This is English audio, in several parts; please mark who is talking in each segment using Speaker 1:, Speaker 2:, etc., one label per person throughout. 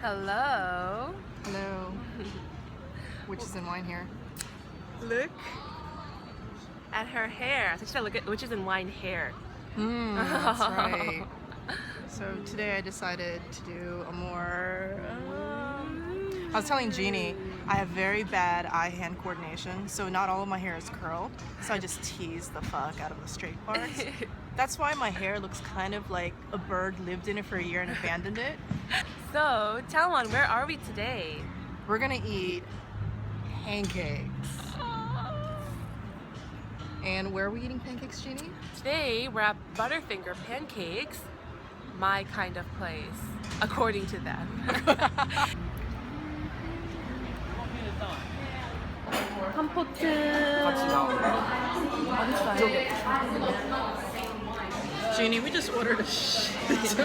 Speaker 1: Hello.
Speaker 2: Hello. Witches and wine here.
Speaker 1: Look at her hair. I think she said look at witches and wine hair.
Speaker 2: That's right. So today I decided to do a more... I was telling Jeannie, I have very bad eye-hand coordination, so not all of my hair is curled, so I just tease the fuck out of the straight parts. That's why my hair looks kind of like a bird lived in it for a year and abandoned it.
Speaker 1: So, Chaweon, where are we today?
Speaker 2: We're gonna eat pancakes. And where are we eating pancakes, Jeannie?
Speaker 1: Today we're at Butterfinger Pancakes, my kind of place, according to them.
Speaker 2: Jeannie, we just ordered a shit.
Speaker 1: He's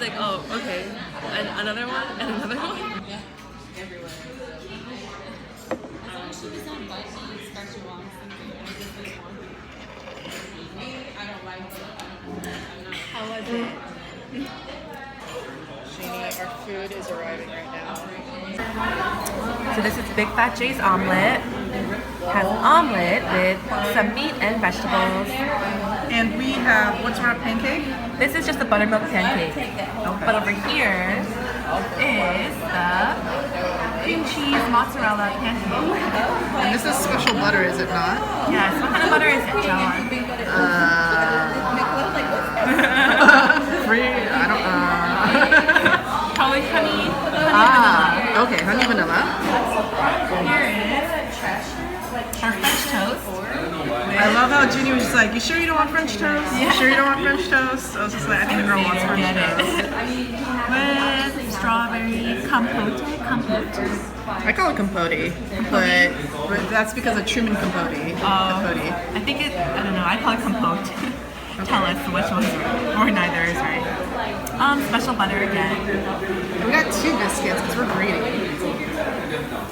Speaker 1: like, oh, okay. And another one? And another one?
Speaker 3: Yeah, everywhere. As long as she doesn't invite me, especially while I'm sleeping, I don't like it.
Speaker 1: How was it?
Speaker 2: Jeannie, our food is arriving right now.
Speaker 1: So this is Big Fat Jay's omelet. Has an omelet with some meat and vegetables.
Speaker 2: And we have, what sort of pancake?
Speaker 1: This is just a buttermilk pancake. But over here is the cream cheese mozzarella pancake.
Speaker 2: And this is special butter, is it not?
Speaker 1: Yes, what kind of butter is it, Chaweon?
Speaker 2: Free, I don't
Speaker 1: Probably honey vanilla.
Speaker 2: Okay, honey vanilla.
Speaker 1: Here is our French toast.
Speaker 2: I love how Jeannie was just like, you sure you don't want French toast? You sure you don't want French toast? I was just like, I think the girl wants French toast.
Speaker 1: With strawberry compote.
Speaker 2: I call it compote, but that's because of Truman Capote. Capote.
Speaker 1: I think I don't know, I call it compote. Tell us which one's right, or neither is right. Special butter again.
Speaker 2: We got two biscuits because we're greedy.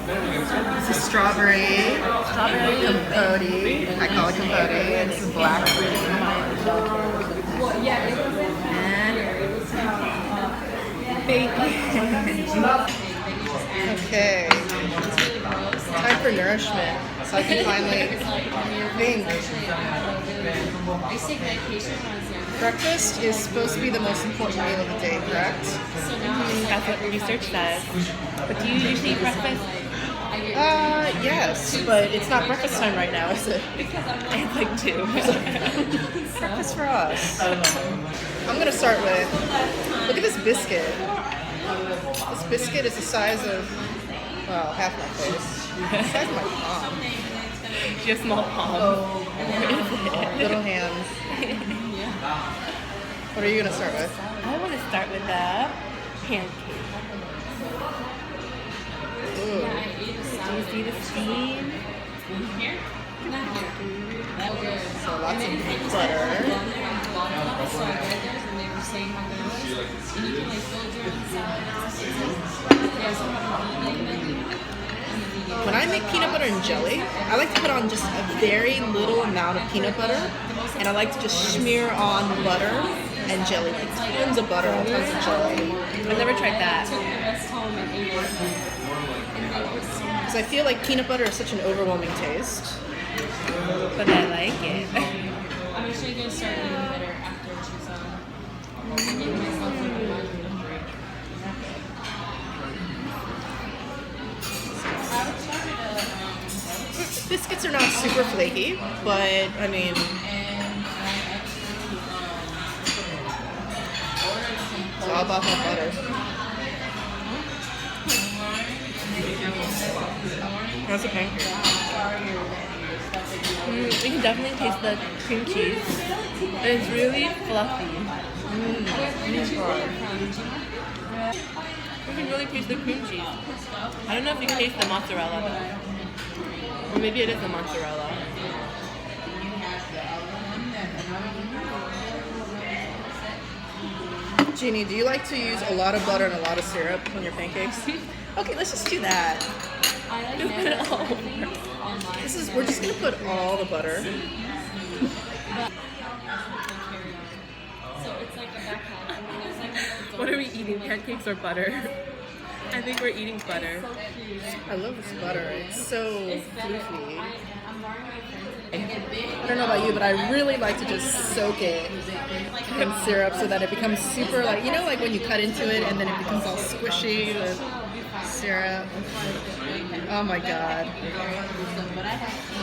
Speaker 2: This is strawberry compote. I call it compote, and this is black.
Speaker 1: And bacon.
Speaker 2: Okay. Time for nourishment, so I can finally think.
Speaker 3: I used to take medication when I was young.
Speaker 2: Breakfast is supposed to be the most important meal of the day, correct?
Speaker 3: So now
Speaker 1: That's what research says. But do you usually eat breakfast?
Speaker 2: Yes, but it's not breakfast time right now, is it?
Speaker 1: It's like 2.
Speaker 2: Breakfast for us. I'm gonna start with, look at this biscuit. This biscuit is the size of, well, half my face. The size of my palm.
Speaker 1: She has small palms.
Speaker 2: Little hands. What are you gonna start with?
Speaker 1: I want to start with the pancake.
Speaker 2: Ooh.
Speaker 1: Do you see the steam?
Speaker 3: here, not here. That was
Speaker 2: So lots of butter.
Speaker 3: so I read theirs and they were saying how good it was. And you can like build your own salads. Yeah, so
Speaker 2: When I make peanut butter and jelly, I like to put on just a very little amount of peanut butter, and I like to just smear on butter and jelly, like tons of butter and tons of jelly.
Speaker 1: I've never tried that.
Speaker 3: took the rest home and ate it. And they were so
Speaker 2: Because I feel like peanut butter is such an overwhelming taste.
Speaker 1: But I like it.
Speaker 3: I'm actually going to start eating better after she's on. Give myself some reminder.
Speaker 2: Biscuits are not super flaky, but I mean, it's all about my butter. How's the pancake?
Speaker 1: You can definitely taste the cream cheese. It's really fluffy. You can really taste the cream cheese. I don't know if you can taste the mozzarella though. Or maybe it is the mozzarella.
Speaker 2: Jeannie, do you like to use a lot of butter and a lot of syrup on your pancakes? Okay, let's just do that.
Speaker 3: I like
Speaker 1: Just put it all over.
Speaker 2: We're just gonna put all the butter.
Speaker 3: So it's like a backpack. It's like
Speaker 1: What are we eating? Pancakes or butter? I think we're eating butter.
Speaker 2: I love this butter. It's so floofy. I don't know about you, but I really like to just soak it in syrup so that it becomes super like, you know, like when you cut into it and then it becomes all squishy with syrup. Oh my god. Alright.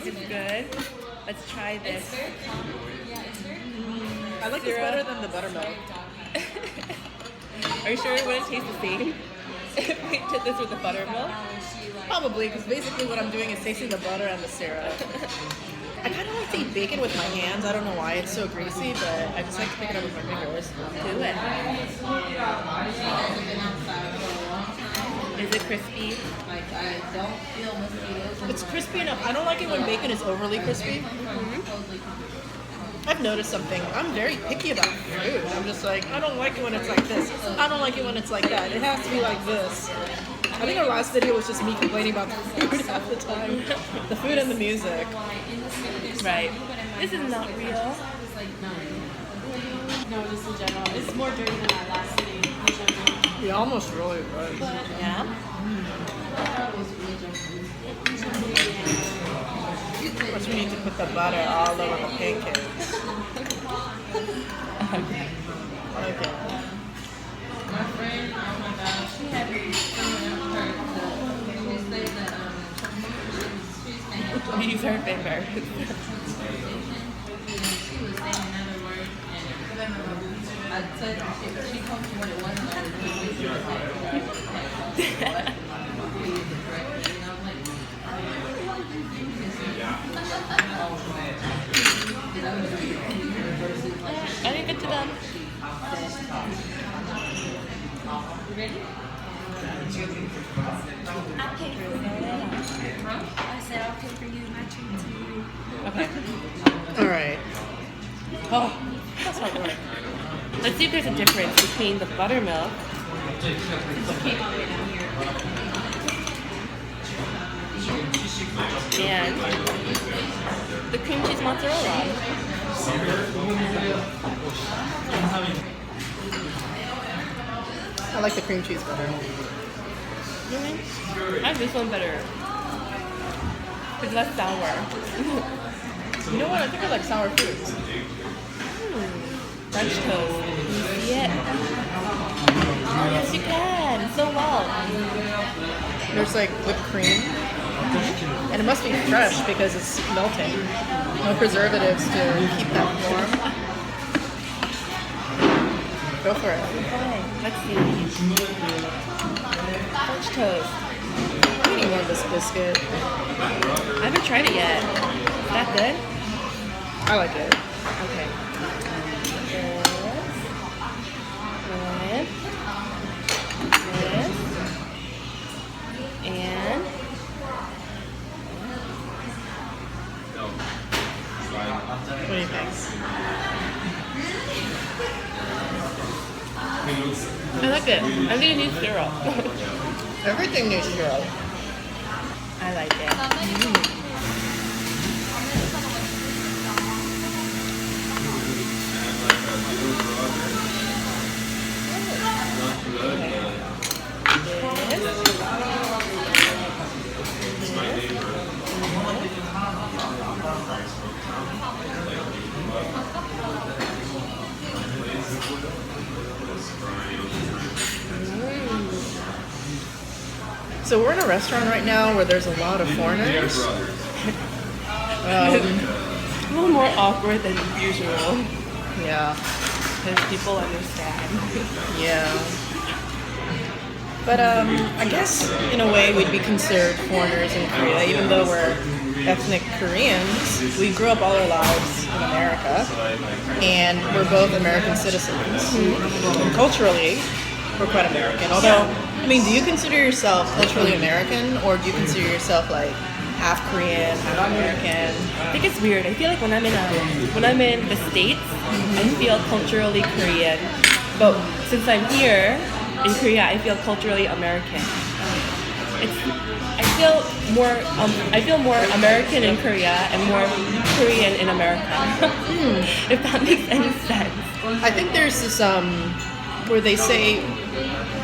Speaker 1: It's good. Let's try this.
Speaker 2: I like this better than the buttermilk.
Speaker 1: Are you sure it wouldn't taste the same if we did this with the buttermilk?
Speaker 2: Probably, because basically what I'm doing is tasting the butter and the syrup. I kind of like to eat bacon with my hands. I don't know why it's so greasy, but I just like to pick it up with my fingers.
Speaker 1: Do it. Is it crispy?
Speaker 2: It's crispy enough. I don't like it when bacon is overly crispy. I've noticed something. I'm very picky about food. I'm just like, I don't like it when it's like this. I don't like it when it's like that. It has to be like this. I think our last video was just me complaining about the food half the time. The food and the music.
Speaker 1: Right. This is not real.
Speaker 3: No, just in general. It's more dirty than our last city in general.
Speaker 2: Yeah, almost really good.
Speaker 1: Yeah?
Speaker 2: But we need to put the butter all over the pancakes. Okay.
Speaker 3: My friend, oh my god, she had someone else she said that
Speaker 1: These are bigger.
Speaker 3: she was saying another word and I said she told me what it was and I was
Speaker 1: I leave it to them.
Speaker 3: ready?
Speaker 4: I'll pay for it. I said I'll pay for you my treat too.
Speaker 1: Okay.
Speaker 2: Alright.
Speaker 1: Oh, that's not good. Let's see if there's a difference between the buttermilk and the cream cheese mozzarella.
Speaker 2: I like the cream cheese better.
Speaker 1: Really? I like this one better. It's less sour.
Speaker 2: You know what? I think I like sour foods.
Speaker 1: French toast. Yeah. Yes, you can. So well.
Speaker 2: There's like whipped cream. And it must be fresh because it's melting. No preservatives to keep that warm. Go for it.
Speaker 1: Okay, let's see. French toast.
Speaker 2: I'm eating more of this biscuit.
Speaker 1: I haven't tried it yet. Is that good?
Speaker 2: I like it.
Speaker 1: Okay. This. And
Speaker 2: What do you think?
Speaker 1: I like it. I'm gonna need syrup.
Speaker 2: Everything needs syrup.
Speaker 1: I like it.
Speaker 2: So we're in a restaurant right now where there's a lot of foreigners.
Speaker 1: A little more awkward than usual
Speaker 2: Yeah,
Speaker 1: because people understand.
Speaker 2: yeah. But I guess in a way we'd be considered foreigners in Korea, even though we're ethnic Koreans. We grew up all our lives in America, and we're both American citizens. And culturally, we're quite American. Although, I mean, do you consider yourself culturally American, or do you consider yourself like half Korean, half American?
Speaker 1: I think it's weird. I feel like when I'm in the States, I feel culturally Korean, but since I'm here in Korea, I feel culturally American. I feel more American in Korea and more Korean in America. If that makes any sense.
Speaker 2: I think there's this where they say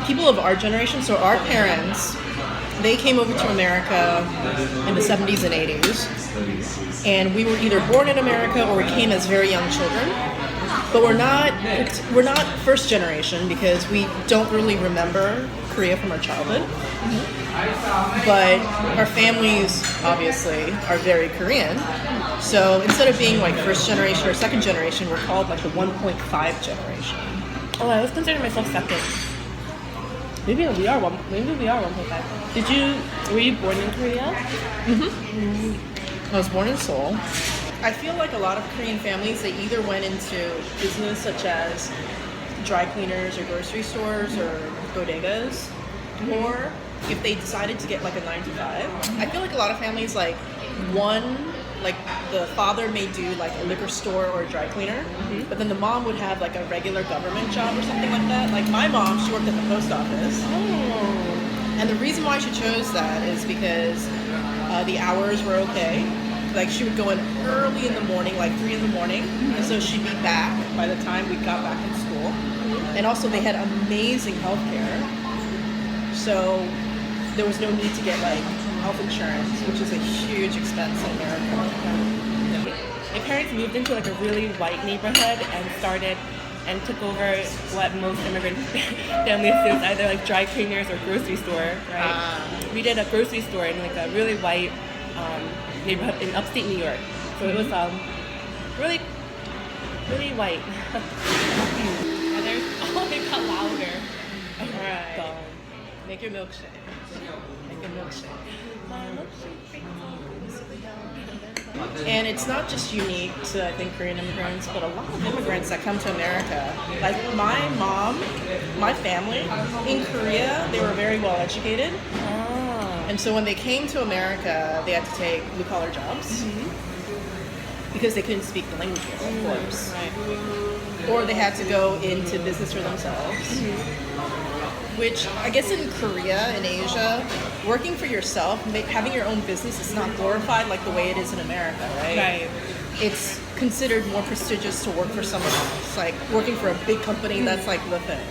Speaker 2: people of our generation, so our parents, they came over to America in the 70s and 80s, and we were either born in America or we came as very young children. But we're not first generation because we don't really remember Korea from our childhood. But our families obviously are very Korean. So instead of being like first generation or second generation, we're called like the 1.5 generation.
Speaker 1: Oh, I was considering myself second. Maybe we are 1.5. Were you born in Korea?
Speaker 2: I was born in Seoul. I feel like a lot of Korean families, they either went into business such as dry cleaners or grocery stores or bodegas, or if they decided to get like a 9 to 5. I feel like a lot of families, like the father may do like a liquor store or a dry cleaner, but then the mom would have like a regular government job or something like that. Like my mom, she worked at the post office. And the reason why she chose that is because the hours were okay. Like she would go in early in the morning, like 3 in the morning, and so she'd be back by the time we got back in school. And also they had amazing healthcare, so there was no need to get like health insurance, which is a huge expense in America.
Speaker 1: My parents moved into like a really white neighborhood and took over what most immigrant families do, either like dry cleaners or grocery store, right? We did a grocery store in like a really white neighborhood in upstate New York. So it was really, really white. Oh, they got louder. Alright.
Speaker 2: So, make your milkshake. Make your milkshake. And it's not just unique to, I think, Korean immigrants, but a lot of immigrants that come to America. Like my mom, my family in Korea, they were very well educated. And so when they came to America, they had to take blue-collar jobs because they couldn't speak the language, of course. Right. Or they had to go into business for themselves. Which I guess in Korea, in Asia, working for yourself, having your own business is not glorified like the way it is in America, right?
Speaker 1: Right.
Speaker 2: It's considered more prestigious to work for someone else. Like working for a big company, that's like the thing.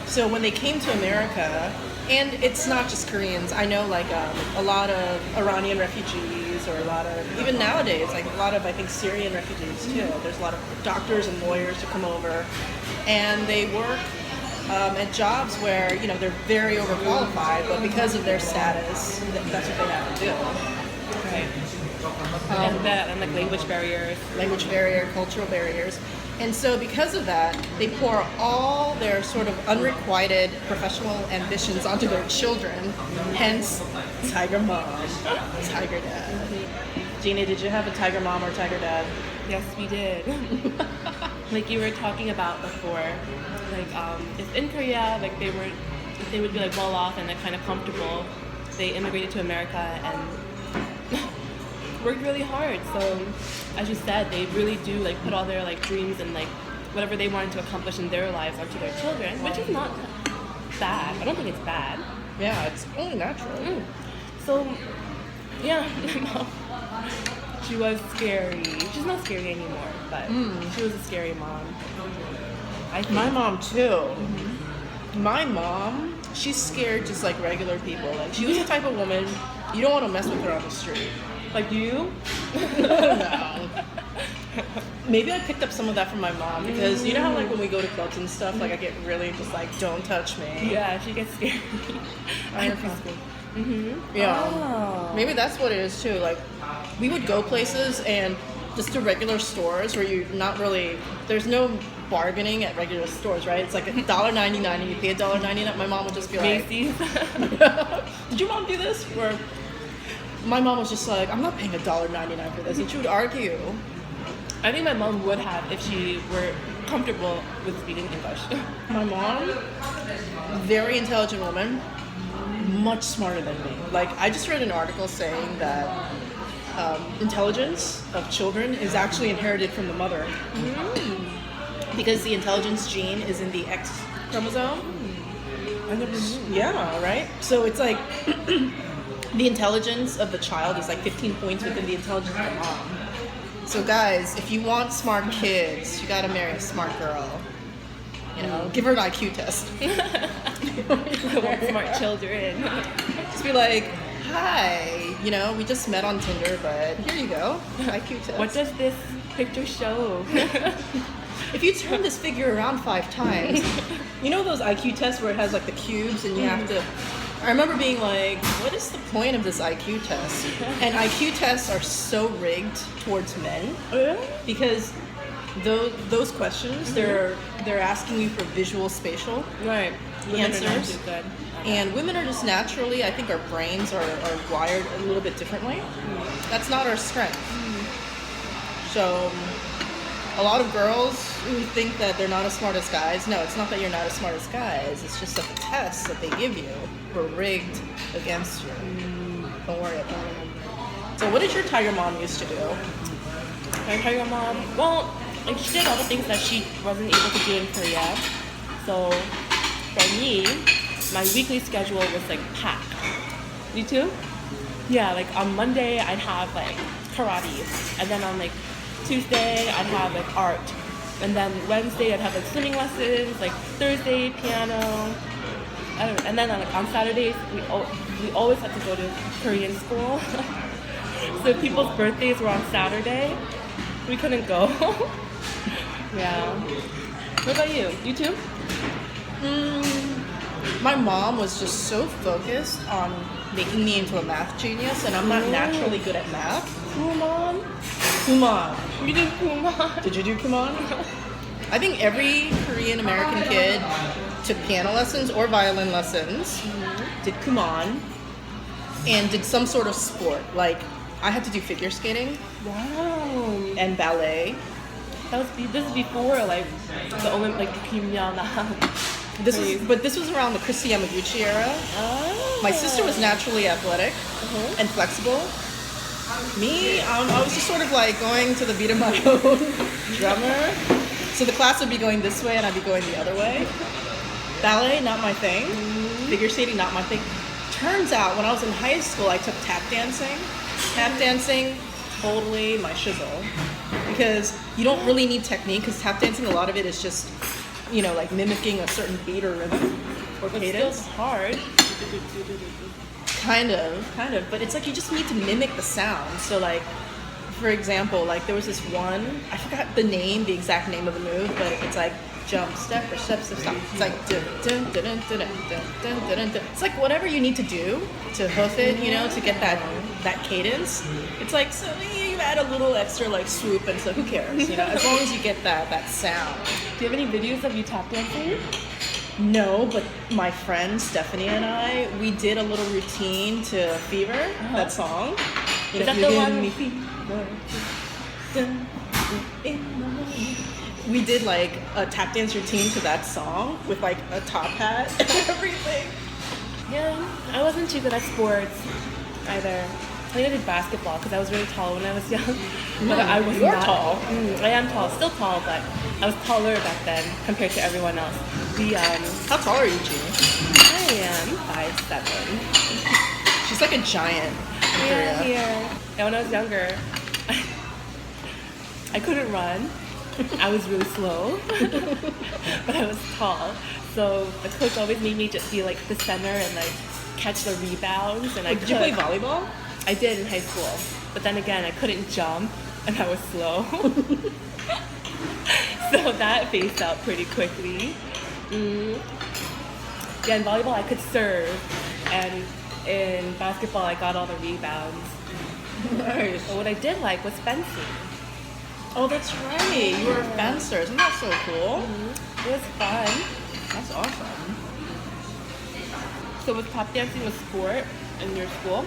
Speaker 2: So when they came to America, and it's not just Koreans, I know like a lot of Iranian refugees, or a lot of, even nowadays, like a lot of, I think, Syrian refugees too. There's a lot of doctors and lawyers who come over, and they work at jobs where, you know, they're very overqualified, but because of their status, that's what they have to do.
Speaker 1: Right. And like language barrier,
Speaker 2: cultural barriers. And so because of that, they pour all their sort of unrequited professional ambitions onto their children, hence tiger mom, tiger dad. Jeannie, did you have a tiger mom or tiger dad?
Speaker 1: yes, we did. Like you were talking about before, like if in Korea, like they would be like well off and like kind of comfortable. They immigrated to America and worked really hard. So as you said, they really do like put all their like dreams and like whatever they wanted to accomplish in their lives onto their children, which is not bad. I don't think it's bad.
Speaker 2: Yeah, it's only natural.
Speaker 1: So yeah, my mom, she was scary. She's not scary anymore, but she was a scary mom.
Speaker 2: My mom too. My mom, she's scared just like regular people. Like she was the type of woman you don't want to mess with her on the street.
Speaker 1: Like you?
Speaker 2: No. Maybe I picked up some of that from my mom because you know how like when we go to clubs and stuff, like I get really just like, don't touch me.
Speaker 1: Yeah, she gets scared.
Speaker 2: Yeah.
Speaker 1: Oh.
Speaker 2: Maybe that's what it is too. Like we would go places and just to regular stores where you're not really, there's no bargaining at regular stores, right? It's like $1.99 and you pay $1.99. My mom would just be like,
Speaker 1: Macy's.
Speaker 2: did your mom do this? Where my mom was just like, I'm not paying $1.99 for this, and she would argue.
Speaker 1: I think my mom would have if she were comfortable with speaking English.
Speaker 2: My mom, very intelligent woman, much smarter than me. Like I just read an article saying that intelligence of children is actually inherited from the mother. Because the intelligence gene is in the X chromosome.
Speaker 1: I never knew.
Speaker 2: Yeah, right? So it's like the intelligence of the child is like 15 points within the intelligence of the mom. So guys, if you want smart kids, you gotta marry a smart girl. You know, give her an IQ test.
Speaker 1: I want smart children.
Speaker 2: Just be like, hi, you know, we just met on Tinder, but here you go, IQ test.
Speaker 1: What does this picture show?
Speaker 2: If you turn this figure around 5 times, you know those IQ tests where it has like the cubes and you have to. I remember being like, what is the point of this IQ test? And IQ tests are so rigged towards men because those questions they're asking you for visual spatial
Speaker 1: Right.
Speaker 2: answers. And women are just naturally, I think our brains are wired a little bit differently. That's not our strength. So a lot of girls who think that they're not as smart as guys, no, it's not that you're not as smart as guys, it's just that the tests that they give you were rigged against you. Don't worry about it. So what did your tiger mom used to do?
Speaker 1: My tiger mom, well, like she did all the things that she wasn't able to do in Korea. So for me, my weekly schedule was like packed. You too? Yeah, like on Monday I'd have like karate, and then on like Tuesday I'd have like art, and then Wednesday I'd have like swimming lessons, like Thursday piano. I don't know. And then like on Saturdays we always had to go to Korean school. So if people's birthdays were on Saturday, we couldn't go. Yeah. What about you? You too?
Speaker 2: My mom was just so focused on making me into a math genius, and I'm not naturally good at math.
Speaker 1: Kumon?
Speaker 2: Kumon.
Speaker 1: You did Kumon?
Speaker 2: Did you do Kumon? I think every Korean American kid took piano lessons or violin lessons, did Kumon, and did some sort of sport. Like, I had to do figure skating
Speaker 1: Wow.
Speaker 2: and ballet.
Speaker 1: This is before like the Olympic, like Kim Yona.
Speaker 2: But this was around the Chrissy Yamaguchi era.
Speaker 1: Oh.
Speaker 2: My sister was naturally athletic and flexible. Me, I was just sort of like going to the beat of my own drummer. So the class would be going this way and I'd be going the other way. Ballet, not my thing. Figure skating, not my thing. Turns out when I was in high school, I took tap dancing. Tap dancing, totally my shizzle. Because you don't really need technique, because tap dancing, a lot of it is just, you know, like mimicking a certain beat or rhythm or cadence.
Speaker 1: It's hard.
Speaker 2: Kind of, but it's like you just need to mimic the sound. So like, for example, like there was this one, I forgot the exact name of the move, but it's like jump, step, or step, step, stop. It's like dun, dun, dun, dun, dun, dun, dun, dun, dun. It's like whatever you need to do to hoof it, you know, to get that cadence. It's like, so you add a little extra like swoop and so who cares, you know, as long as you get that sound.
Speaker 1: Do you have any videos of you tap dancing?
Speaker 2: No, but my friend Stephanie and I, we did a little routine to Fever, that song. You
Speaker 1: Is
Speaker 2: know,
Speaker 1: that
Speaker 2: you
Speaker 1: the
Speaker 2: give
Speaker 1: one?
Speaker 2: me fever, dun, dun, in the morning. We did like a tap dance routine to that song with like a top hat and everything.
Speaker 1: Yeah, I wasn't too good at sports either. I think I did basketball because I was really tall when I was young. But I was
Speaker 2: You're
Speaker 1: not
Speaker 2: tall.
Speaker 1: I am tall, still tall, but I was taller back then compared to everyone else.
Speaker 2: How tall are you, Jeannie?
Speaker 1: I am 5'7".
Speaker 2: She's like a giant in
Speaker 1: Yeah,
Speaker 2: Korea.
Speaker 1: here. And when I was younger, I couldn't run. I was really slow, but I was tall. So the coach always made me just be like the center and like catch the rebounds. And
Speaker 2: Did you play volleyball?
Speaker 1: I did in high school, but then again, I couldn't jump and I was slow. So that phased out pretty quickly. Yeah, in volleyball I could serve, and in basketball I got all the rebounds.
Speaker 2: Nice.
Speaker 1: But what I did like was fencing.
Speaker 2: Oh, that's right. You were a fencer. Isn't that so cool?
Speaker 1: It was fun.
Speaker 2: That's awesome.
Speaker 1: So was tap dancing a sport in your school?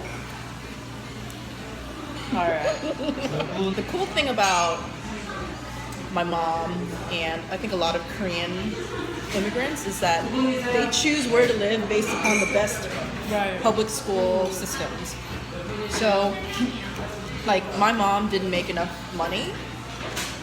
Speaker 2: Alright. The cool thing about my mom and I think a lot of Korean immigrants is that they choose where to live based upon the best public school systems. So, like, my mom didn't make enough money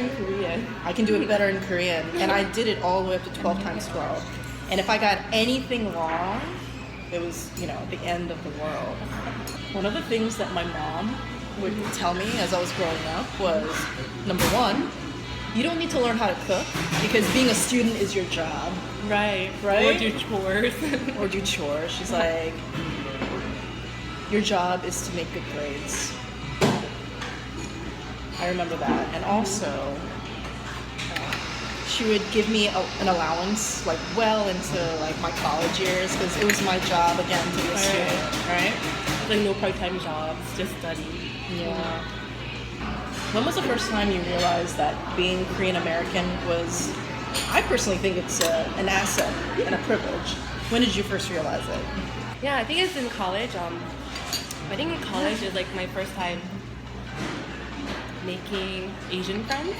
Speaker 1: in Korean.
Speaker 2: I can do it better in Korean. And I did it all the way up to 12 times 12. And if I got anything wrong, it was, the end of the world. One of the things that my mom would tell me as I was growing up was, number one, you don't need to learn how to cook because being a student is your job.
Speaker 1: Right.
Speaker 2: Right?
Speaker 1: Or do chores.
Speaker 2: Or do chores. She's like, your job is to make good grades. I remember that. And also, she would give me an allowance like well into like my college years because it was my job again to be a student, right?
Speaker 1: Like no part-time jobs, just study.
Speaker 2: Yeah. When was the first time you realized that being Korean American was, I personally think it's an asset and a privilege. When did you first realize it?
Speaker 1: Yeah, I think it's in college. I think in college is like my first time making Asian friends.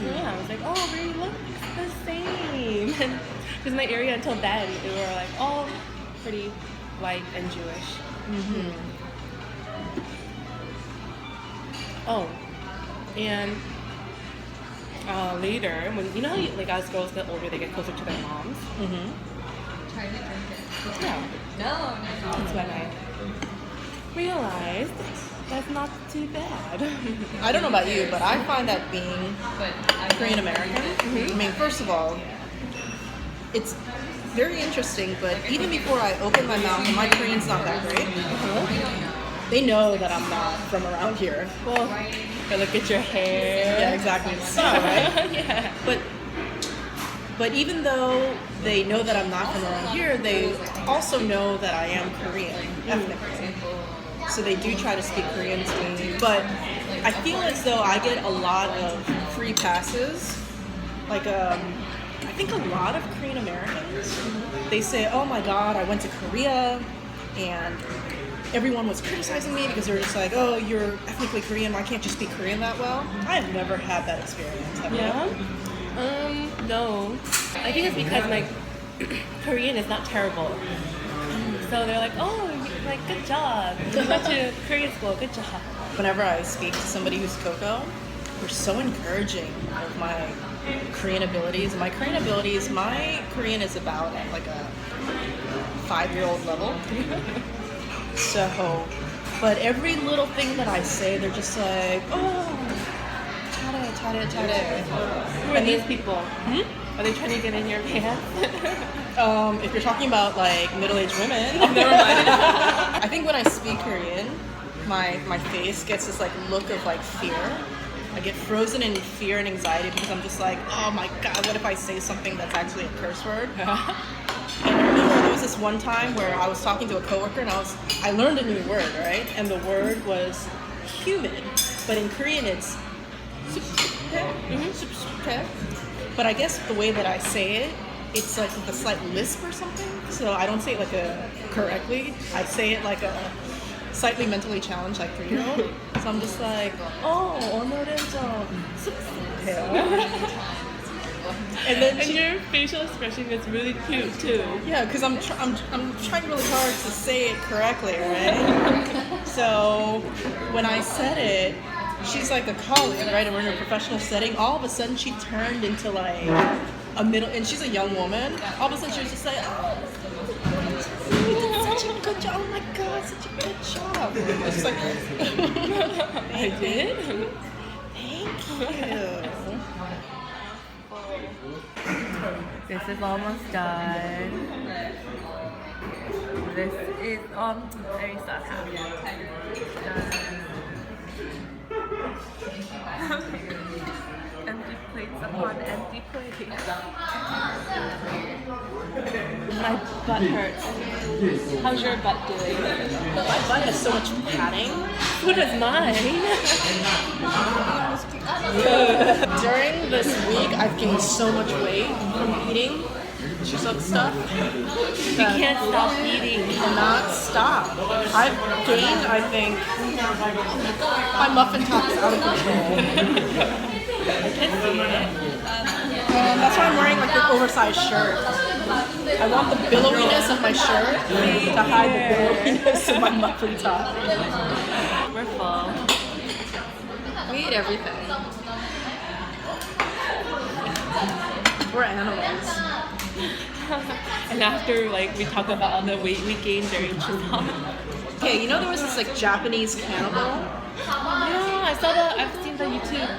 Speaker 1: Yeah, I was like, oh, we look the same. Because my area until then, they were like all pretty white and Jewish.
Speaker 2: Mm-hmm.
Speaker 1: Oh, and later, when you know how like as girls get older, they get closer to their moms.
Speaker 2: Mm-hmm.
Speaker 3: Try to drink it.
Speaker 1: Yeah,
Speaker 3: No.
Speaker 1: that's when I realized that's not too bad.
Speaker 2: I don't know about you, but I find that being
Speaker 3: But
Speaker 2: Korean American, I mean, first of all, it's very interesting, but even before I open my mouth, and my Korean's not that great, they know that I'm not from around here.
Speaker 1: Well, or look at your hair.
Speaker 2: Yeah, exactly. It's subtle, right?
Speaker 1: Yeah.
Speaker 2: But even though they know that I'm not from around here, they also know that I am Korean ethnically. So they do try to speak Korean to me. But I feel as though I get a lot of free passes. Like, I think a lot of Korean Americans, they say, oh my God, I went to Korea and everyone was criticizing me because they were just like, oh, you're ethnically Korean, why can't you speak Korean that well? I have never had that experience. Have you?
Speaker 1: Yeah. No. I think it's because my Korean is not terrible. So they're like, oh, like, good job. You went to Korean school, good job.
Speaker 2: Whenever I speak to somebody who's Coco, they're so encouraging of my Korean abilities. My Korean is about at like a 5-year-old level. So, but every little thing that I say, they're just like, oh, tare.
Speaker 1: Who are these people? Are they trying to get in your pants?
Speaker 2: If you're talking about like middle-aged women,
Speaker 1: Oh, never mind.
Speaker 2: I think when I speak Korean, my face gets this like look of like fear. I get frozen in fear and anxiety because I'm just like, oh my god, what if I say something that's actually a curse word? And I remember there was this one time where I was talking to a coworker and I learned a new word, right? And the word was humid, but in Korean it's but I guess the way that I say it, it's like with a slight lisp or something. So I don't say it like correctly. I say it like a slightly mentally challenged, like 3-year-old. So I'm just like, oh, 오늘은 좀 습해요. And
Speaker 1: your facial expression is really cute too.
Speaker 2: Yeah, because I'm trying really hard to say it correctly, right? So when I said it, she's like a colleague, right? And we're in a professional setting. All of a sudden, she turned into like a middle, and she's a young woman. All of a sudden, she was just like, oh, you did such a good job. Oh my god, such a good job. I was just like,
Speaker 1: I did?
Speaker 2: thank you.
Speaker 1: This is almost done. This is very sad happy. Empty plates upon empty plates. My butt hurts. How's your butt doing?
Speaker 2: My butt has so much padding.
Speaker 1: So does mine.
Speaker 2: During this week, I've gained so much weight from eating stuff.
Speaker 1: You can't stop eating.
Speaker 2: Cannot stop. I've gained, I think, my muffin top is out of control.
Speaker 1: I can see it.
Speaker 2: That's why I'm wearing like the oversized shirt. I want the billowiness of my shirt to hide the billowiness of my muffin top.
Speaker 1: We're full.
Speaker 2: We eat everything. We're animals.
Speaker 1: And after like we talk about all the weight we gained during Chinam.
Speaker 2: Okay, you know there was this like Japanese cannibal?
Speaker 1: Yeah, I've seen the YouTube.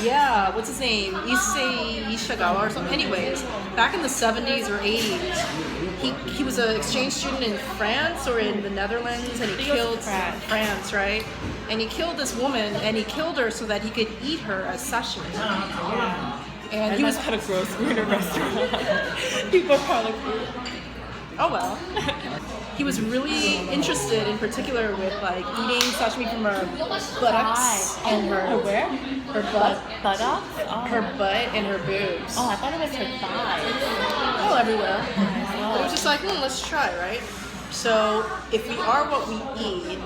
Speaker 2: Yeah, what's his name? Issei Ishikawa or something. Anyways, back in the 70s or 80s, he was an exchange student in France or in the Netherlands, and he killed France, right? And he killed this woman, and he killed her so that he could eat her as sashimi. And he was
Speaker 1: kind of gross. We're in a restaurant. People are probably
Speaker 2: oh well. He was really interested in particular with like eating sashimi from her buttocks and her
Speaker 1: where?
Speaker 2: Her butt.
Speaker 1: Buttocks? Oh.
Speaker 2: Her butt and her boobs.
Speaker 1: Oh, I thought it was her thighs.
Speaker 2: Oh, everywhere. But it was just like, let's try, right? So if we are what we eat,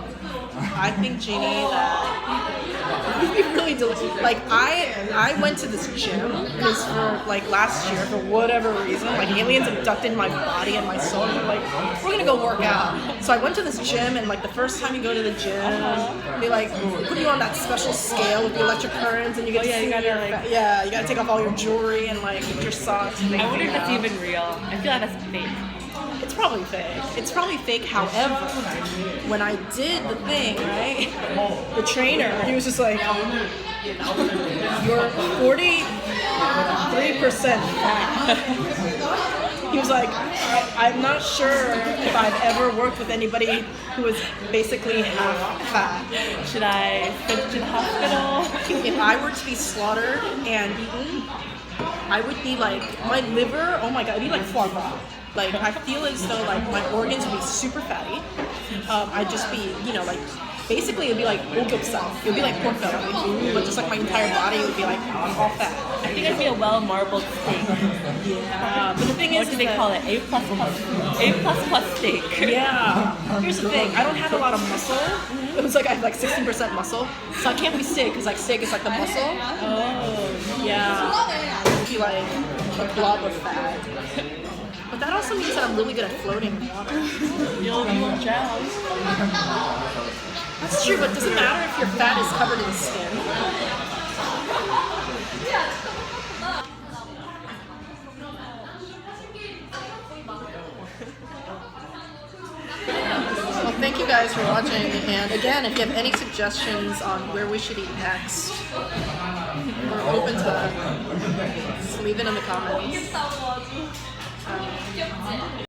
Speaker 2: I think, Jeannie, that we'd be really delicious. Like I went to this gym because for like last year, for whatever reason, like aliens abducted my body and my soul. And they're like, we're gonna go work out. So I went to this gym, and like the first time you go to the gym, they like put you on that special scale with the electric currents, and you get to see
Speaker 1: you gotta
Speaker 2: you gotta take off all your jewelry and like your socks. And
Speaker 1: I wonder if that's even real. I feel like that's fake.
Speaker 2: It's probably fake. It's probably fake. However, when I did the thing, right, the trainer, he was just like, you're 43% fat. He was like, I'm not sure if I've ever worked with anybody who was basically half fat.
Speaker 1: Should I send you to the hospital?
Speaker 2: If I were to be slaughtered and eaten, I would be like, my liver, oh my god, I'd be like foie gras. Like, I feel as though, like, my organs would be super fatty. I'd just be, like, basically it'd be like ogyopsal. It would be like pork belly, but just like my entire body would be like all fat.
Speaker 1: I think it'd be a well-marbled steak.
Speaker 2: Yeah, but the thing is,
Speaker 1: what do they call it? A++ steak.
Speaker 2: Yeah. Here's the thing. I don't have a lot of muscle. It was like I have like 16% muscle, so I can't be steak because like steak is like the muscle.
Speaker 1: Oh.
Speaker 2: Yeah. be like a blob of fat. But that also means that I'm really good at floating in water.
Speaker 1: You won't drown.
Speaker 2: That's true, but does it matter if your fat is covered in skin? Well, thank you guys for watching, and again, if you have any suggestions on where we should eat next, we're open to that. Just leave it in the comments.